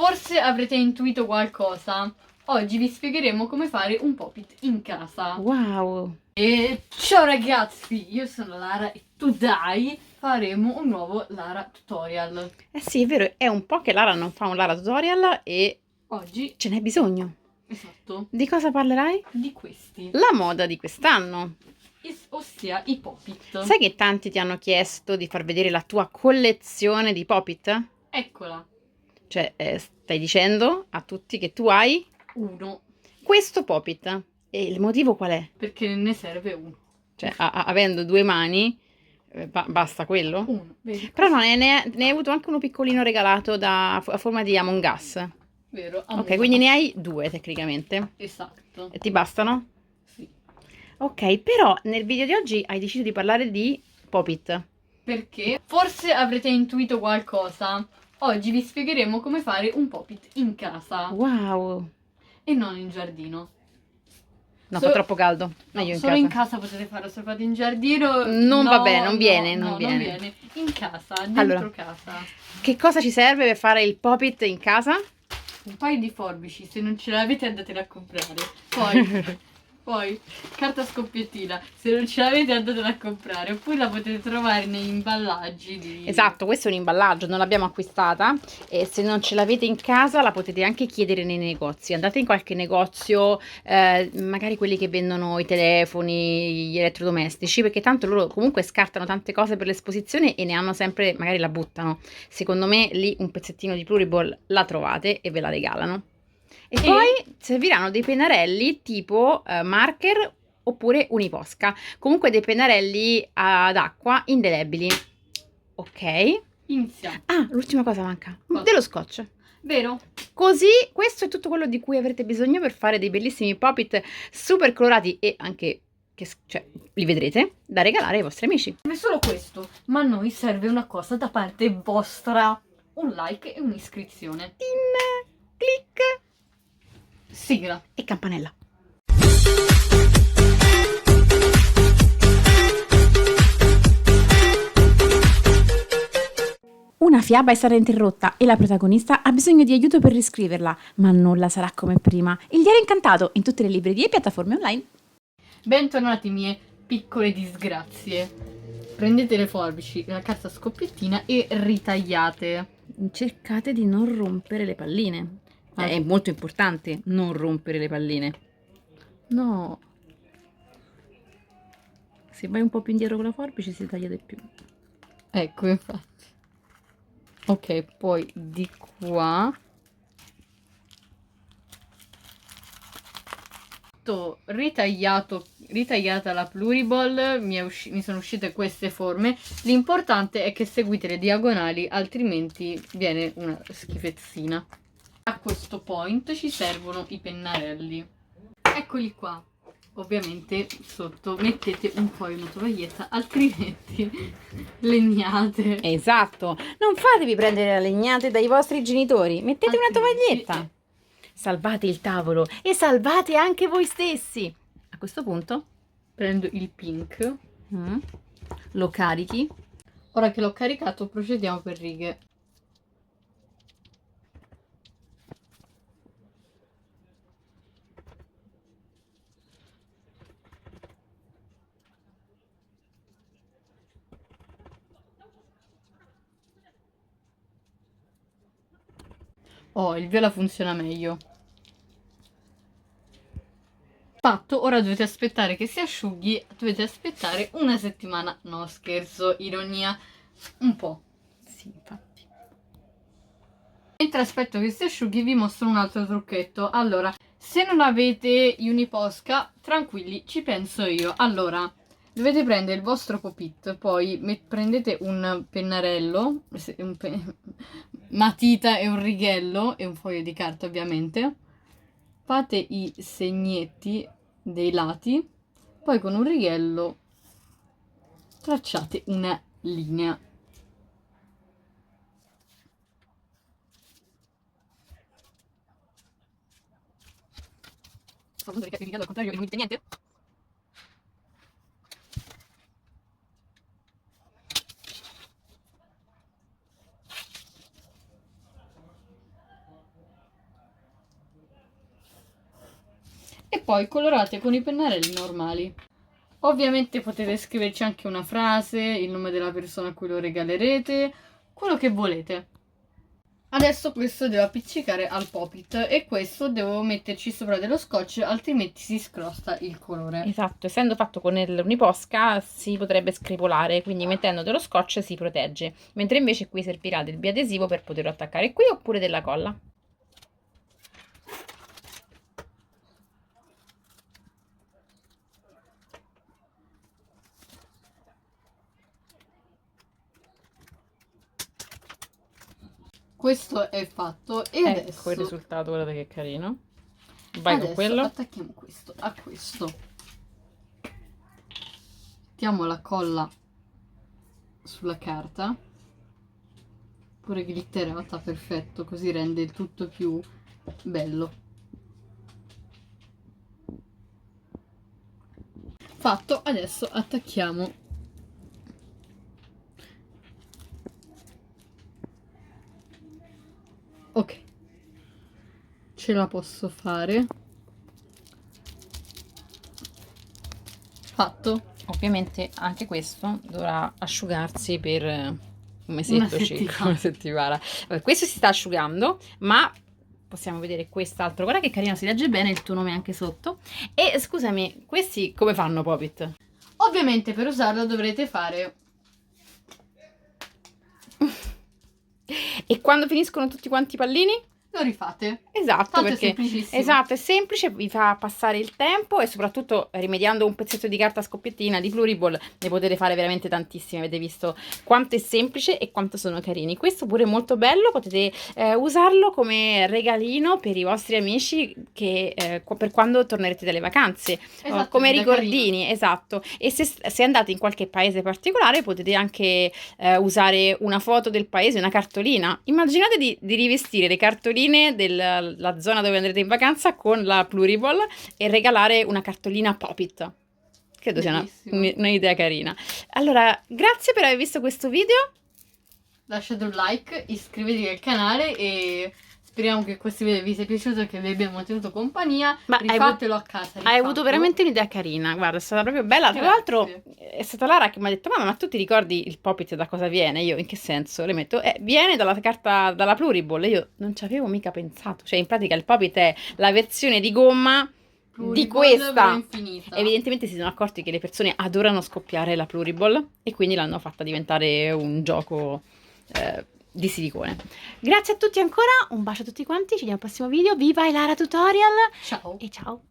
Forse avrete intuito qualcosa. Oggi vi spiegheremo come fare un pop-it in casa. Wow! E ciao ragazzi, io sono Lara e today faremo un nuovo Lara tutorial. Eh sì, è vero, è un po' che Lara non fa un Lara tutorial e Oggi, ce n'è bisogno. esatto, Di cosa parlerai? di questi, La moda di quest'anno. ossia i pop-it. Sai che tanti ti hanno chiesto di far vedere la tua collezione di pop-it? Eccola, Cioè, stai dicendo a tutti che tu hai uno, questo pop-it. E il motivo qual è? perché ne serve uno. Cioè, avendo due mani, basta quello? Uno, vedi? Però no, ne hai avuto anche uno piccolino regalato a forma di Among Us. Vero, Ok, amore. quindi ne hai due tecnicamente. Esatto, E ti bastano? sì. Ok, però nel video di oggi hai deciso di parlare di pop-it. Perché forse avrete intuito qualcosa. Oggi vi spiegheremo come fare un pop-it in casa Wow! e non in giardino. No, So- fa troppo caldo. No, Meglio in solo casa. in casa potete farlo, se fate in giardino Non va bene, non no, viene, no, non viene. In casa, dentro Allora, casa. che cosa ci serve per fare il pop-it in casa? Un paio di forbici, se non ce l'avete andatela a comprare. Poi, carta scoppiettina, se non ce l'avete andatela a comprare. Oppure la potete trovare negli imballaggi di... Esatto, questo è un imballaggio, non l'abbiamo acquistata e se non ce l'avete in casa la potete anche chiedere nei negozi. Andate in qualche negozio, magari quelli che vendono i telefoni, gli elettrodomestici, perché tanto loro comunque scartano tante cose per l'esposizione e ne hanno sempre, magari la buttano. Secondo me lì un pezzettino di Pluriball la trovate e ve la regalano. E poi serviranno dei pennarelli tipo marker oppure uniposca. Comunque dei pennarelli ad acqua indelebili. Ok. Iniziamo. Ah, l'ultima cosa manca. Cosa? Dello scotch. Vero? Così questo è tutto quello di cui avrete bisogno per fare dei bellissimi pop-it super colorati e anche, cioè, li vedrete, da regalare ai vostri amici. Serve solo questo, ma a noi serve una cosa da parte vostra. Un like e un'iscrizione. Tin, clic Sigla. e campanella. Una fiaba è stata interrotta e la protagonista ha bisogno di aiuto per riscriverla, ma nulla sarà come prima. Il Diario Incantato in tutte le librerie e piattaforme online. Bentornati mie piccole disgrazie. Prendete le forbici, la carta scoppiettina e ritagliate. Cercate di non rompere le palline. È molto importante non rompere le palline. No. Se vai un po' più indietro con la forbice si taglia di più. Ecco, infatti. Ok, poi di qua. Ritagliata la pluriball, mi sono uscite queste forme. L'importante è che seguite le diagonali, altrimenti viene una schifezzina. A questo point ci servono i pennarelli. Eccoli qua. Ovviamente sotto mettete un po' una tovaglietta, altrimenti legnate. Esatto, non fatevi prendere le legnate dai vostri genitori, mettete una tovaglietta. Salvate il tavolo e salvate anche voi stessi. A questo punto Prendo il pink. lo carichi. Ora che l'ho caricato procediamo per righe. Oh, il viola funziona meglio. Fatto, ora dovete aspettare che si asciughi, dovete aspettare una settimana. No, scherzo, ironia, un po'. Sì, infatti. Mentre aspetto che si asciughi vi mostro un altro trucchetto. Allora, se non avete Uniposca, tranquilli, ci penso io. Allora, dovete prendere il vostro pop-it, poi prendete un pennarello, matita e un righello e un foglio di carta ovviamente. Fate i segnetti dei lati, poi con un righello tracciate una linea. Sto facendo il righello al contrario e non dite niente? poi colorate con i pennarelli normali. Ovviamente potete scriverci anche una frase, il nome della persona a cui lo regalerete, quello che volete. Adesso questo devo appiccicare al Pop-it e questo devo metterci sopra dello scotch, altrimenti si scrosta il colore. Esatto, essendo fatto con l'uniposca si potrebbe screpolare, quindi mettendo dello scotch si protegge, mentre invece qui servirà del biadesivo per poterlo attaccare qui oppure della colla. Questo è fatto e Ecco adesso il risultato, guardate che carino. Vai con adesso quello. attacchiamo questo a questo. Mettiamo la colla sulla carta, pure glitterata, perfetto, così rende il tutto più bello. Fatto, adesso attacchiamo. Ok, ce la posso fare. Fatto. Ovviamente anche questo dovrà asciugarsi per un mesetto circa, una settimana. Vabbè, questo si sta asciugando, ma possiamo vedere quest'altro. Guarda che carino, si legge bene il tuo nome anche sotto. E scusami, questi come fanno, Pop-it? Ovviamente per usarlo dovrete fare... E quando finiscono tutti quanti i pallini? Lo rifate. Esatto, Tanto è perché semplicissimo. esatto, è semplice, vi fa passare il tempo e soprattutto rimediando un pezzetto di carta scoppiettina di Pluriball ne potete fare veramente tantissime. Avete visto quanto è semplice e quanto sono carini. Questo pure è molto bello, potete usarlo come regalino per i vostri amici che, per quando tornerete dalle vacanze, Esatto, come da ricordini, carino. esatto. E se andate in qualche paese particolare potete anche usare una foto del paese, una cartolina. Immaginate di rivestire le cartoline della zona dove andrete in vacanza con la Pluriball e regalare una cartolina Pop-it. Credo sia Bellissimo. un'idea carina. Allora, grazie per aver visto questo video. Lasciate un like, iscrivetevi al canale e speriamo che questo video vi sia piaciuto e che vi abbiamo tenuto compagnia. Ma rifatelo a casa. Hai avuto veramente un'idea carina, guarda, è stata proprio bella. Tra l'altro è stata Lara che mi ha detto: mamma, ma tu ti ricordi il Pop-it da cosa viene? Io, in che senso? Le metto, viene dalla carta, dalla Pluriball. E io non ci avevo mica pensato. Cioè, in pratica il Pop-it è la versione di gomma di questa. Evidentemente si sono accorti che le persone adorano scoppiare la Pluriball e quindi l'hanno fatta diventare un gioco di silicone. Grazie a tutti ancora, un bacio a tutti quanti, ci vediamo al prossimo video. Viva Elara Tutorial! Ciao! E ciao!